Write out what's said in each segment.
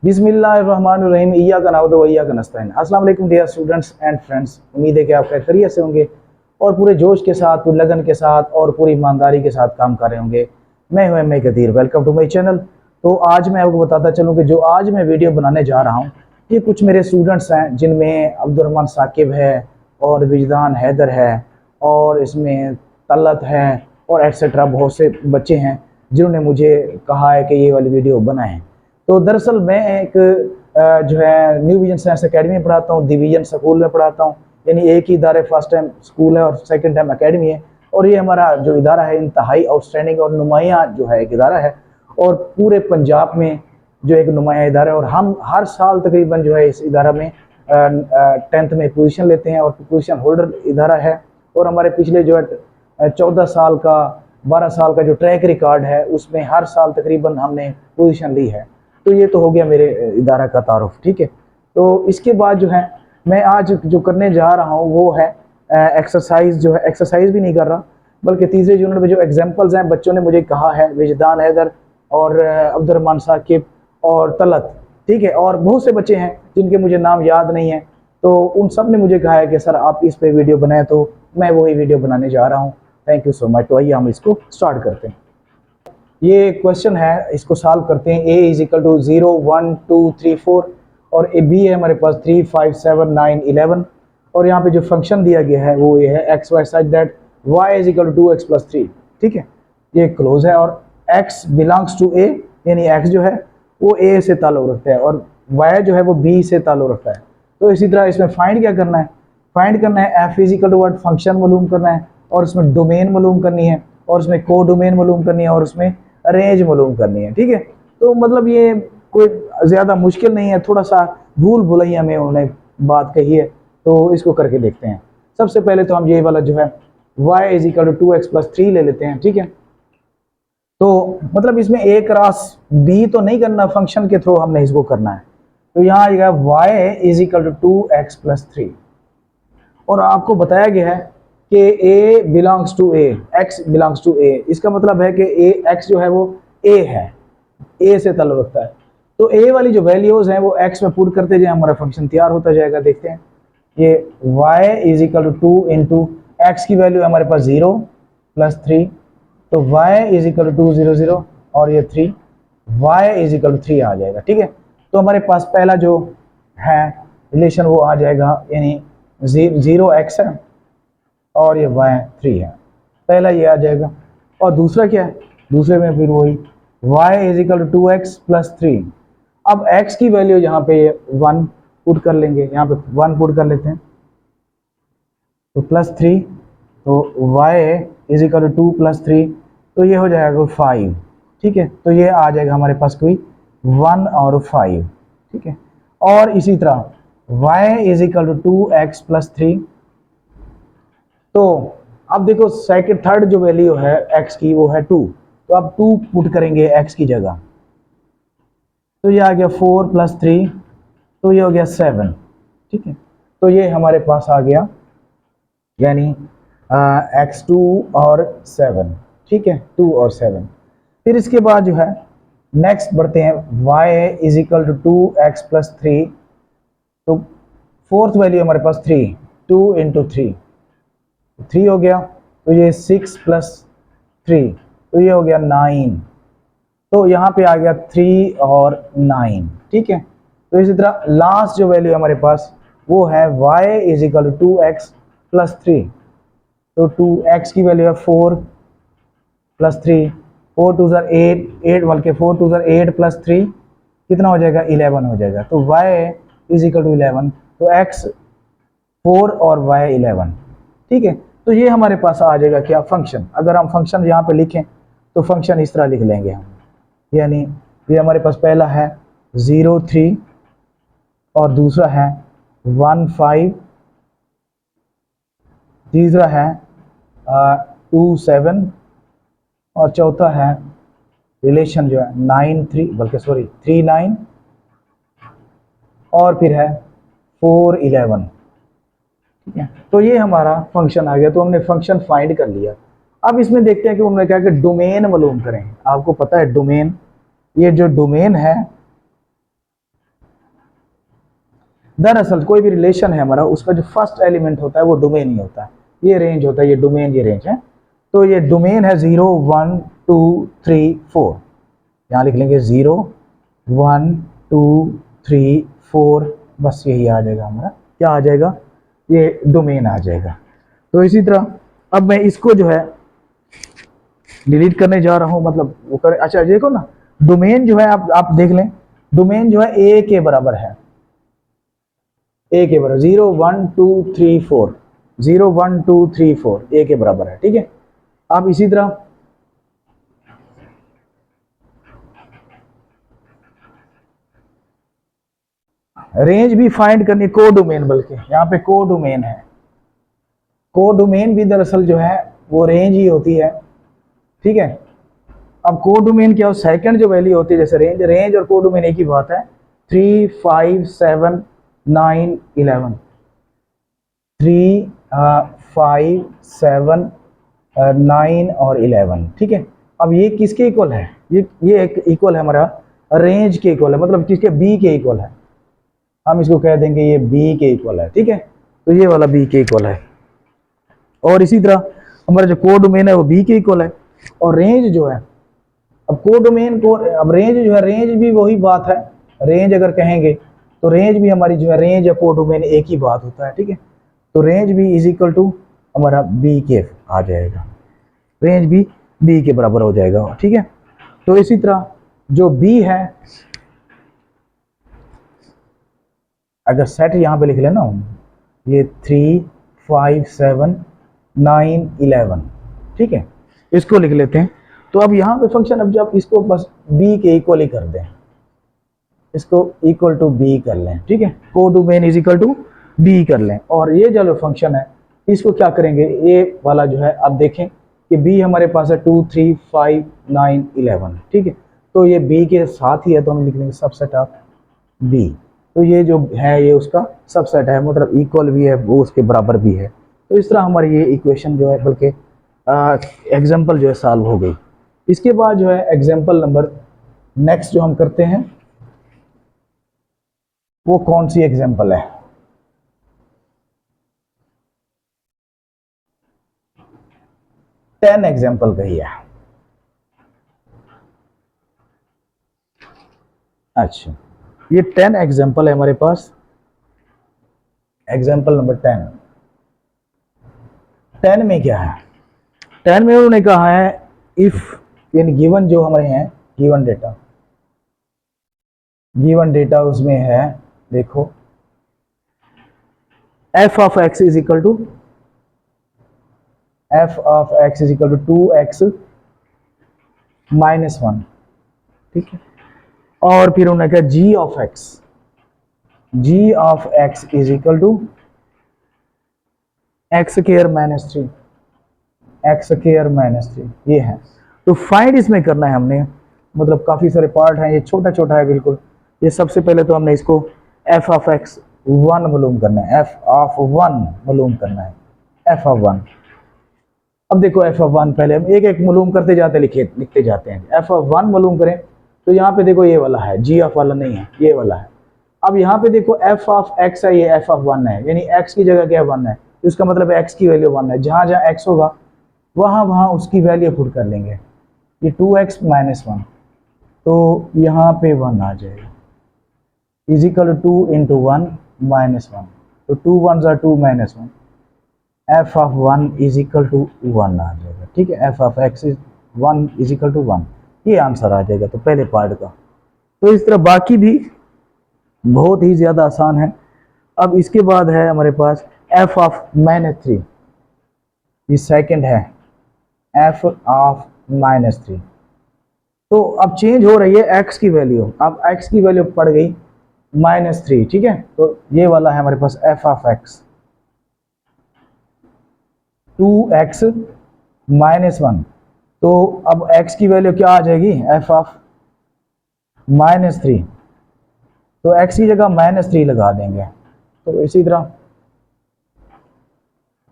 बिस्मिल्लाहिर्रहमानिर्रहीम, इय्याका नअबुदु व इय्याका नस्तईन। अस्सलाम वालेकुम डियर स्टूडेंट्स एंड फ्रेंड्स, उम्मीद है कि आप खैरियत से होंगे और पूरे जोश के साथ, पूरी लगन के साथ और पूरी ईमानदारी के साथ काम कर रहे होंगे। मैं हूं M A Qadir, welcome to my channel. तो आज मैं आपको बताता चलूँ कि जो आज मैं वीडियो बनाने जा रहा हूँ, ये कुछ मेरे स्टूडेंट्स हैं जिनमें अब्दुर्रहमान साकिब है और विजदान हैदर है और इसमें तलत है और एट्सेट्रा बहुत से बच्चे हैं जिन्होंने मुझे कहा है कि ये वाली वीडियो बनाएं। तो दरअसल मैं एक जो है न्यू विजन साइंस एकेडमी में पढ़ाता हूँ, डिवीजन स्कूल में पढ़ाता हूँ, यानी एक ही इदारे, फर्स्ट टाइम स्कूल है और सेकंड टाइम एकेडमी है। और ये हमारा जो इदारा है इंतहाई आउटस्टैंडिंग और नुमाया जो है एक इदारा है और पूरे पंजाब में जो एक नुमाया इदारा है। और हम हर साल तकरीबन जो है इस इदारा में 10th में पोजीशन लेते हैं और पोजीशन होल्डर इदारा है। और हमारे पिछले जो है 14 साल का 12 साल का जो ट्रैक रिकॉर्ड है उसमें हर साल तकरीबन हमने पोजीशन ली है। तो ये तो हो गया मेरे इदारा का तारुफ, ठीक है। तो इसके बाद जो है मैं आज जो करने जा रहा हूँ वो है एक्सरसाइज, जो है एक्सरसाइज भी नहीं कर रहा बल्कि तीसरे यूनिट में जो एग्जाम्पल्स हैं बच्चों ने मुझे कहा है, विजदान हैदर और अब्दुर्रहमान साकिब और तलत, ठीक है, और बहुत से बच्चे हैं जिनके मुझे नाम याद नहीं है। तो उन सब ने मुझे कहा है कि सर आप इस पे वीडियो बनाएं, तो मैं वही वीडियो बनाने जा रहा हूँ। Thank you so much. तो आइए हम इसको स्टार्ट करते हैं। ये क्वेश्चन है, इसको सॉल्व करते हैं। a इज इक्वल टू 0 1 2 3 4 और ए बी है हमारे पास 3 5 7 9 11। और यहाँ पे जो फंक्शन दिया गया है वो ये है x y such that y is equal to 2x plus 3, ठीक है, ये क्लोज है। और x बिलोंग्स टू a, यानी x जो है वो a से ताल्लुक़ रखता है और y जो है वो b से ताल्लुक़ रखता है। तो इसी तरह इसमें फाइंड क्या करना है, फाइंड करना है f is equal to what, function मालूम करना है और उसमें डोमेन मालूम करनी है और उसमें को डोमेन मालूम करनी है और उसमें रेंज मालूम करनी है, ठीक है। तो मतलब ये कोई ज़्यादा मुश्किल नहीं है, थोड़ा सा भूल भुलैया में उन्होंने बात कही है। तो इसको करके देखते हैं। सबसे पहले तो हम ये वाला जो है y is equal to 2x plus 3 ले लेते हैं, ठीक है। तो मतलब इसमें a क्रॉस b तो नहीं करना, फंक्शन के थ्रू हमने इसको करना है। तो यहाँ आएगा y is equal to 2x plus 3 और आपको बताया गया है कि a belongs to a, x belongs to a। इसका मतलब है कि x जो है वो a है, a से ताल्लुक़ रखता है। तो a वाली जो वैल्यूज़ हैं वो x में पुट करते जाए, हमारा फंक्शन तैयार होता जाएगा। देखते हैं, ये y is equal to 2 into x की वैल्यू हमारे पास 0 प्लस 3, तो y इज इक्वल टू 0 0 और ये 3, y इज इक्वल टू 3 आ जाएगा, ठीक है। तो हमारे पास पहला जो है रिलेशन वो आ जाएगा, यानी 0x है और ये y 3 है, पहला ये आ जाएगा। और दूसरा क्या है, दूसरे में फिर वही y is equal to 2x plus 3। अब x की वैल्यू यहाँ पे 1 पुट कर लेंगे, यहाँ पे 1 पुट कर लेते हैं, तो प्लस 3, तो y is equal to 2 plus 3, तो ये हो जाएगा 5, ठीक है। तो ये आ जाएगा हमारे पास कोई 1 और 5, ठीक है। और इसी तरह y is equal to 2x plus 3। तो अब देखो सेकंड थर्ड जो वैल्यू है x की वो है 2, तो अब 2 पुट करेंगे x की जगह, तो ये आ गया 4 प्लस 3, तो ये हो गया 7, ठीक है। तो ये हमारे पास आ गया, यानी x2 और 7, ठीक है, 2 और 7। फिर इसके बाद जो है नेक्स्ट बढ़ते हैं, y is equal to 2x plus 3, तो फोर्थ वैल्यू हमारे पास 3, 2 इंटू 3, 3 हो गया, तो ये 6 प्लस 3, तो ये हो गया 9। तो यहाँ पे आ गया 3 और 9, ठीक है। तो इसी तरह लास्ट जो वैल्यू हमारे पास वो है y is equal to 2x plus 3, तो 2x की वैल्यू है 4 प्लस 3, 4 2 ज़र 8, 8 बल्कि 4 2 ज़र 8 प्लस 3 कितना हो जाएगा, 11 हो जाएगा। तो y इज इक्वल टू 11, तो x 4 और y 11, ठीक है। तो ये हमारे पास आ जाएगा क्या, फंक्शन। अगर हम फंक्शन यहाँ पे लिखें तो फंक्शन इस तरह लिख लेंगे हम, यानी ये हमारे पास पहला है 0 3 और दूसरा है 1 5, तीसरा है 2 7 और चौथा है रिलेशन जो है 9 3, बल्कि सॉरी 3 9 और फिर है 4 11, ठीक है। तो ये हमारा फंक्शन आ गया। तो हमने फंक्शन फाइंड कर लिया। अब इसमें देखते हैं कि उन्होंने कहा कि डोमेन मालूम करें। आपको पता है डोमेन, ये जो डोमेन है दरअसल कोई भी रिलेशन है हमारा, उसका जो फर्स्ट एलिमेंट होता है वो डोमेन ही होता है। ये रेंज होता है, ये डोमेन, ये रेंज है। तो ये डोमेन है 0 1 2 3 4। यहाँ लिख लेंगे 0 1 2 3 4, बस यही आ जाएगा हमारा। क्या आ जाएगा? ये डोमेन आ जाएगा। तो इसी तरह अब मैं इसको जो है डिलीट करने जा रहा हूं, मतलब वो करें। अच्छा देखो ना, डोमेन जो है आप देख लें, डोमेन जो है ए के बराबर है, ए के बराबर 0 1 2 3 4, 0 1 2 3 4 ए के बराबर है। ठीक है, आप इसी तरह रेंज भी फाइंड करनी, को डोमेन, बल्कि यहाँ पे को डोमेन है। को डोमेन भी दरअसल जो है वो रेंज ही होती है। ठीक है, अब को डोमेन क्या हो, सेकंड जो वैल्यू होती है, जैसे रेंज, रेंज और को डोमेन एक ही बात है। 3 5 7 9 11, 3 5 7 9 और 11। ठीक है, अब ये किसके इक्वल है? ये एक इक्वल है हमारा रेंज के इक्वल है, मतलब किसके? बी के इक्वल है। हम इसको कह देंगे ये बी के इक्वल है। ठीक है, तो ये वाला बी के इक्वल है। और इसी तरह हमारा जो को डोमेन है वो बी के इक्वल है। और रेंज जो है, अब को डोमेन को, अब रेंज जो है, रेंज भी वही बात है। रेंज अगर कहेंगे तो रेंज भी हमारी जो है, रेंज या को डोमेन एक ही बात होता है। ठीक है, तो रेंज भी इज इक्वल टू हमारा बी के आ जाएगा, रेंज भी बी के बराबर हो जाएगा। ठीक है, तो इसी तरह जो बी है, अगर सेट यहाँ पे लिख लेना, ये 3 5 7 9 11। ठीक है, इसको लिख लेते हैं। तो अब यहाँ पे फंक्शन, अब जब इसको बस बी के इक्वल ही कर दें, इसको इक्वल टू बी कर लें। ठीक है, को domain is equal to B कर लें। और ये जो फंक्शन है इसको क्या करेंगे, ये वाला जो है, आप देखें कि बी हमारे पास है 2 3 5 9 11। ठीक है, तो ये बी के साथ ही है, तो हम लिख लेंगे सबसेट ऑफ बी। तो ये जो है ये उसका सबसेट है, मतलब इक्वल भी है, वो उसके बराबर भी है। तो इस तरह हमारी ये इक्वेशन जो है, बल्कि एग्जाम्पल जो है सॉल्व हो गई। इसके बाद जो है एग्जाम्पल नंबर नेक्स्ट जो हम करते हैं वो कौन सी एग्जाम्पल है? टेन एग्जाम्पल कही है। अच्छा, ये 10 एग्जाम्पल है हमारे पास। Example number 10। 10 में क्या है? 10 में उन्होंने कहा है इफ इन गिवन, जो हमारे हैं गिवन डेटा उसमें है, देखो f of x is equal to 2x minus 1। ठीक है, और फिर उन्होंने कहा g of x is equal to x square minus 3, ये है। तो फाइंड इसमें करना है हमने, मतलब काफी सारे पार्ट हैं, ये छोटा छोटा है बिल्कुल। ये सबसे पहले तो हमने इसको f ऑफ x 1 मालूम करना है, f ऑफ 1 मालूम करना है, f ऑफ 1। अब देखो f ऑफ 1, पहले हम एक एक मालूम करते जाते, लिखते जाते हैं। f ऑफ 1 मालूम करें तो यहाँ पे देखो ये वाला है, g ऑफ वाला नहीं है, ये वाला है। अब यहाँ पे देखो f ऑफ x है, ये f ऑफ 1 है, यानी x की जगह क्या 1 है, तो इसका मतलब x की वैल्यू 1 है। जहां जहां x होगा वहां उसकी वैल्यू पुट कर लेंगे। ये 2x माइनस 1, तो यहाँ पे 1 आ जाएगा, is equal to 2 into 1 minus 1, तो 2 1 2 minus 1, f of 1 is equal to 1 आ जाएगा। ठीक है, f of x is 1 is equal to 1, ये आंसर आ जाएगा तो पहले पार्ट का। तो इस तरह बाकी भी बहुत ही ज़्यादा आसान है। अब इसके बाद है हमारे पास f ऑफ माइनस 3, ये सेकंड है, f ऑफ माइनस 3। तो अब चेंज हो रही है x की वैल्यू, अब x की वैल्यू पड़ गई माइनस 3। ठीक है, तो ये वाला है हमारे पास f of x 2x minus 1। तो अब x की वैल्यू क्या आ जाएगी, f ऑफ माइनस 3, तो x की जगह माइनस 3 लगा देंगे। तो इसी तरह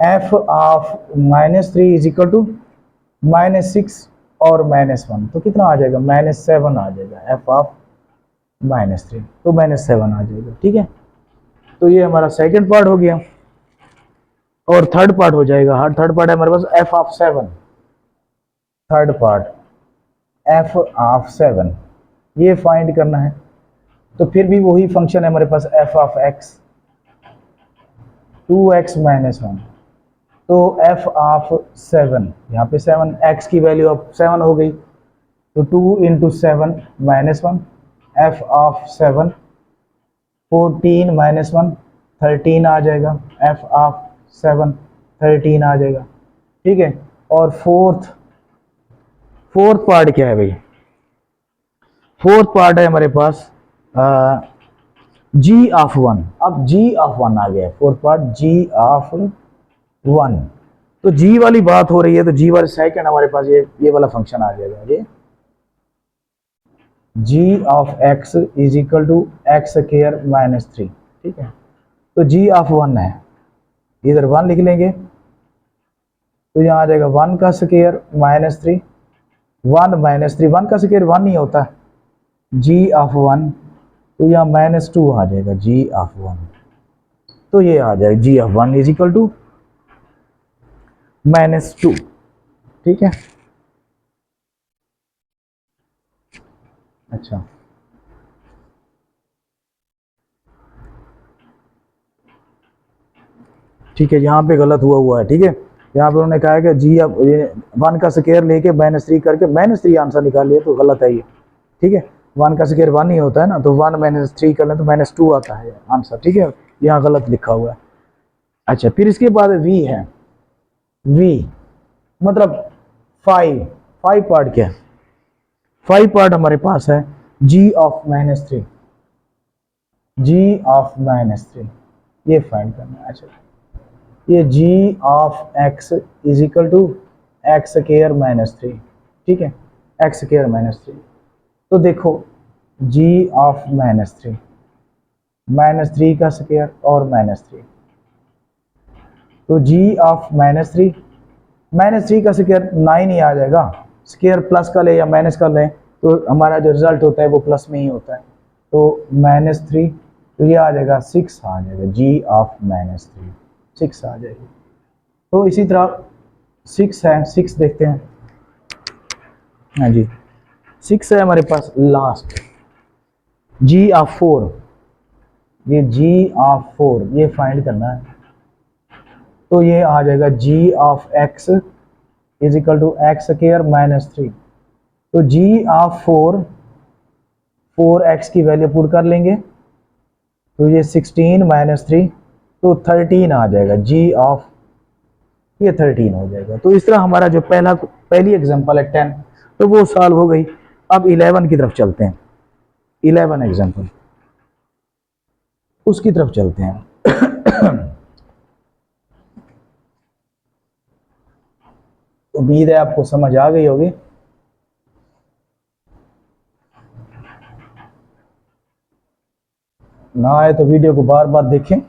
f of minus 3 is equal to minus 6 और माइनस 1, तो कितना आ जाएगा, माइनस 7 आ जाएगा f ऑफ माइनस 3, तो माइनस 7 आ जाएगा। ठीक है, तो ये हमारा सेकंड पार्ट हो गया। और थर्ड पार्ट हो जाएगा, हर थर्ड पार्ट है हमारे पास F of 7। Third part F of 7 ये फाइंड करना है। तो फिर भी वही फंक्शन है हमारे पास F of X 2x minus 1। तो एफ ऑफ 7, यहाँ पे 7 x की वैल्यू अब 7 हो गई, तो 2 into 7 minus 1। F of 7 14 minus 1 13 आ जाएगा। एफ ऑफ 7 13 आ जाएगा, ठीक है। और फोर्थ पार्ट क्या है भाई? फोर्थ पार्ट है हमारे पास जी ऑफ 1। अब जी ऑफ 1 आ गया फोर्थ पार्ट, जी ऑफ 1। तो जी वाली बात हो रही है, तो जी वाले सेकंड हमारे पास ये वाला फंक्शन आ जाएगा, ये G of x is equal to X square minus 3, ठीक है। तो जी ऑफ 1 है, इधर 1 लिख लेंगे, तो यहाँ आ जाएगा 1 का स्क्वायर माइनस 3। 1 माइनस 3, 1 का स्क्वायर 1 नहीं होता। जी ऑफ 1, तो यहाँ माइनस 2 आ जाएगा जी ऑफ 1। तो ये आ जाएगा G of 1 is equal to minus 2, ठीक है। अच्छा, ठीक है, यहाँ पे गलत हुआ है, ठीक है। यहाँ पे उन्होंने कहा है कि जी अब 1 का स्क्वायर लेके माइनस 3 करके माइनस 3 आंसर निकाल लिया, तो गलत है ये, ठीक है। 1 का स्क्वायर 1 ही होता है ना, तो 1 माइनस 3 कर लें तो माइनस 2 आता है आंसर, ठीक है। यहाँ गलत लिखा हुआ है। अच्छा, फिर इसके बाद वी है, वी मतलब 5 पार्ट क्या है? 5 पार्ट हमारे पास है G of minus 3, G of minus 3 ये फाइंड करना है। अच्छा, ये G of x is equal to X square minus 3, ठीक है, एक्स स्क्वायर माइनस 3। तो देखो जी ऑफ -3 का स्क्वायर और -3, तो जी ऑफ -3 का स्क्वायर 9 ही आ जाएगा। स्क्वायर प्लस का ले या माइनस का ले तो हमारा जो रिजल्ट होता है वो प्लस में ही होता है। तो -3, तो ये आ जाएगा 6 आ जाएगा, जी ऑफ -3 6 आ जाएगी। तो इसी तरह 6 है, 6 देखते हैं। हाँ जी, 6 है हमारे पास लास्ट, जी ऑफ 4, ये जी ऑफ 4 ये फाइंड करना है। तो ये आ जाएगा G of x is equal to X square -3। तो जी ऑफ 4 की वैल्यू पुट कर लेंगे, तो ये 16 -3, तो 13 आ जाएगा। जी ऑफ ये 13 हो जाएगा। तो इस तरह हमारा जो पहली एग्जांपल है 10, तो वो सॉल्व हो गई। अब 11 की तरफ चलते हैं, 11 एग्जांपल उसकी तरफ चलते हैं। उम्मीद है आपको समझ आ गई होगी। ना आए तो वीडियो को बार बार देखें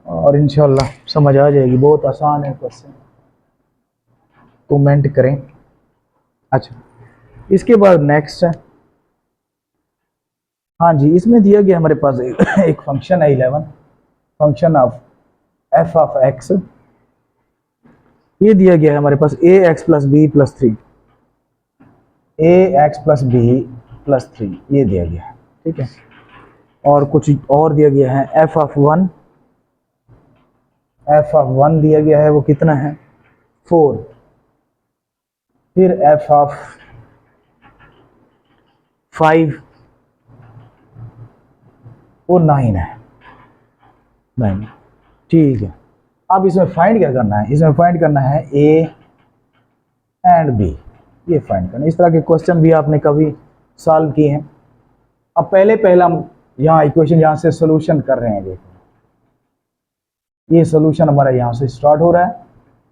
और इंशाल्लाह समझ आ जाएगी। बहुत आसान है क्वेश्चन, कमेंट करें। अच्छा, इसके बाद नेक्स्ट है, हाँ जी, इसमें दिया गया हमारे पास एक फंक्शन है 11, function of F of x. ये दिया गया है हमारे पास ए एक्स प्लस बी प्लस 3, ए एक्स प्लस बी प्लस 3 ये दिया गया है, ठीक है। और कुछ और दिया गया है एफ ऑफ 1, दिया गया है, वो कितना है 4। फिर एफ ऑफ 5 वो 9 है, 9, ठीक है। अब इसमें फाइंड क्या करना है? इसमें फाइंड करना है ए एंड बी, ये फाइंड करना है। इस तरह के क्वेश्चन भी आपने कभी सॉल्व किए हैं। अब पहला हम यहाँ इक्वेशन यहाँ से सोल्यूशन कर रहे हैं। देखो ये सोल्यूशन हमारा यहाँ से स्टार्ट हो रहा है।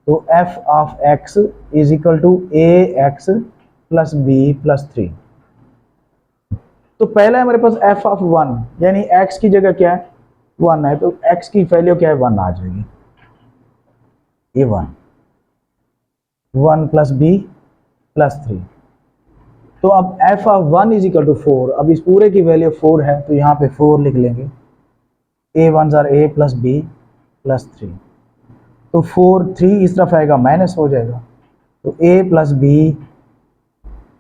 तो f of x is equal to a x plus b plus 3। तो पहला है हमारे पास एफ ऑफ 1, यानी एक्स की जगह क्या है 1 है, तो एक्स की वैल्यू क्या है 1 आ जाएगी, ये 1 प्लस बी प्लस 3। तो अब f of 1 is equal to 4, अब इस पूरे की वैल्यू 4 है, तो यहाँ पे 4 लिख लेंगे। ए वन जार ए प्लस बी प्लस 3, तो 4 3 इस तरफ आएगा माइनस हो जाएगा, तो A plus B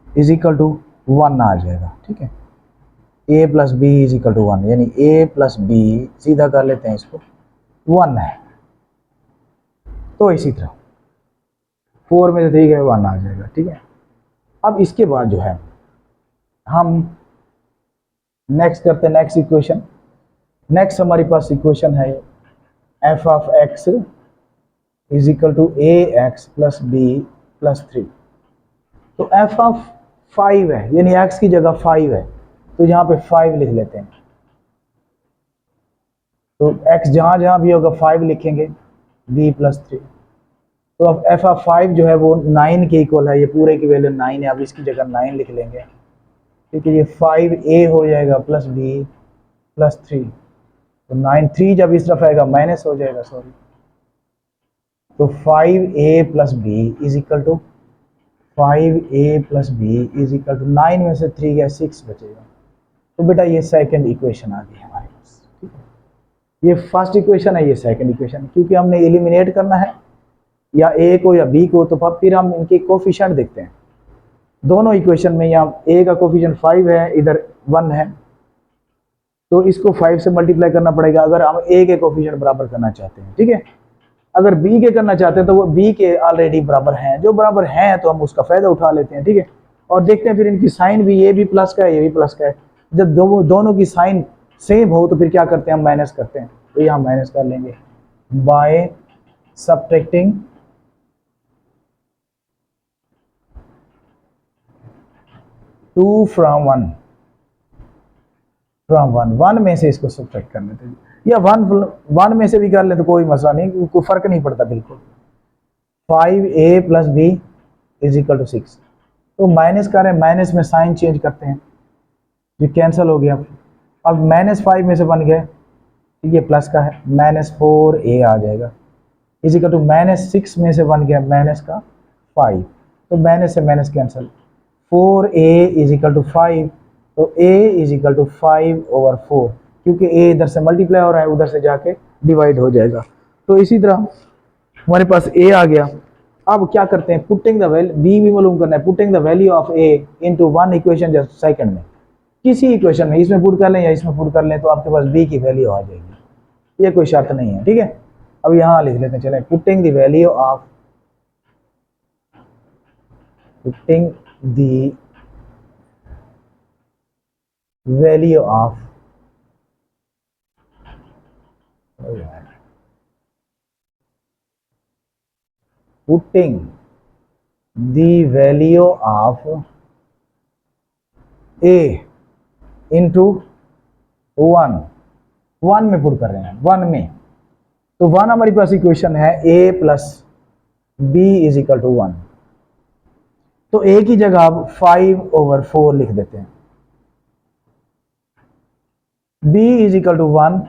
is equal to 1 आ जाएगा। ठीक है, A plus B is equal to 1, यानी ए प्लस बी सीधा कर लेते हैं इसको 1 है, तो इसी तरह 4 में से 3 गए 1 आ जाएगा। ठीक है, अब इसके बाद जो है हम नेक्स्ट करते हैं नेक्स्ट इक्वेशन। नेक्स्ट हमारे पास इक्वेशन है f of x is equal to a x plus b plus 3। तो एफ ऑफ 5 है, यानी एक्स की जगह 5 है, तो यहाँ पे 5 लिख लेते हैं। तो एक्स जहाँ जहाँ भी होगा 5 लिखेंगे, बी प्लस 3। तो अब एफ ऑफ 5 जो है वो 9 के इक्वल है, ये पूरे की वैल्यू 9 है, अब इसकी जगह 9 लिख लेंगे। ठीक है, ये 5a हो जाएगा प्लस बी प्लस 3, तो 9 3 जब इस तरफ आएगा माइनस हो जाएगा, सॉरी, तो 5a plus B is equal to 5a plus B is equal to 9 में से 3 गया 6 बचेगा। तो बेटा ये सेकंड इक्वेशन आ गई हमारे पास। ठीक है, ये फर्स्ट इक्वेशन है, ये सेकंड इक्वेशन, क्योंकि हमने एलिमिनेट करना है या ए को या बी को, तो फिर हम इनके कोफिशिएंट देखते हैं। दोनों इक्वेशन में यहाँ ए का कोफिशिएंट 5 है, इधर 1 है, तो इसको 5 से मल्टीप्लाई करना पड़ेगा अगर हम ए के कोफिशिएंट बराबर करना चाहते हैं। ठीक है, अगर बी के करना चाहते हैं तो वो बी के ऑलरेडी बराबर हैं, जो बराबर हैं तो हम उसका फायदा उठा लेते हैं। ठीक है, और देखते हैं फिर इनकी साइन भी, ये भी प्लस का है, ये भी प्लस का है। जब दोनों की साइन सेम हो तो फिर क्या करते हैं, हम माइनस करते हैं। तो यहाँ माइनस कर लेंगे बाय सब्ट्रैक्टिंग 2 फ्रॉम 1 में से इसको सब्ट्रैक्ट कर लेते हैं, या 1 में से भी कर ले तो कोई मसला नहीं, कोई फर्क नहीं पड़ता बिल्कुल। 5a plus B is equal to 6, तो माइनस कर रहे हैं, माइनस में साइन चेंज करते हैं, ये कैंसिल हो गया। अब -5 में से बन गए, ये प्लस का है, -4a आ जाएगा, इज इक्वल टू -6 में से बन गया माइनस का 5, तो माइनस से minus cancel, 4a is equal to 5, तो a इज इक्वल टू 5/4, क्योंकि a इधर से मल्टीप्लाई हो रहा है, उधर से जाके डिवाइड हो जाएगा। तो इसी तरह हमारे पास a आ गया। अब क्या करते हैं, पुटिंग द वैल्यू, b भी मालूम करना है, putting the value of a into one equation just second में, किसी इक्वेशन में, इसमें पुट कर लें या इसमें पुट कर लें, तो आपके पास b की वैल्यू आ जाएगी, ये कोई शर्त नहीं है। ठीक है, अब यहाँ लिख लेते हैं, चलें, putting the value of putting the value of a into 1 में पुट कर रहे हैं, 1 में, तो 1 हमारे पास इक्वेशन है a plus B is equal to 1, तो a की जगह आप 5/4 लिख देते हैं, b इज इक्वल टू 1,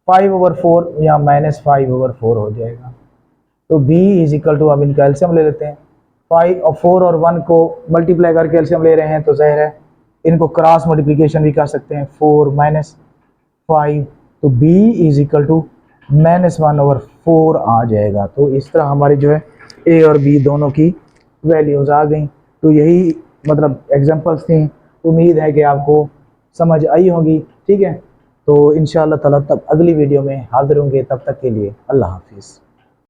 5/4 या -5/4 हो जाएगा, तो b इज इक्वल टू, अब इनका एलसीएम ले लेते हैं, 5 और 4 और 1 को मल्टीप्लाई करके एलसीएम ले रहे हैं, तो जाहिर है इनको क्रॉस मल्टीप्लिकेशन भी कर सकते हैं, 4 - 5, तो b इज इक्वल टू -1/4 आ जाएगा। तो इस तरह हमारी जो है a और b दोनों की वैल्यूज़ आ गई। तो यही मतलब एग्जांपल्स थी, उम्मीद है कि आपको समझ आई होगी। ठीक है, तो इंशाअल्लाह ताला तब अगली वीडियो में हाजिर होंगे, तब तक के लिए अल्लाह हाफिज़।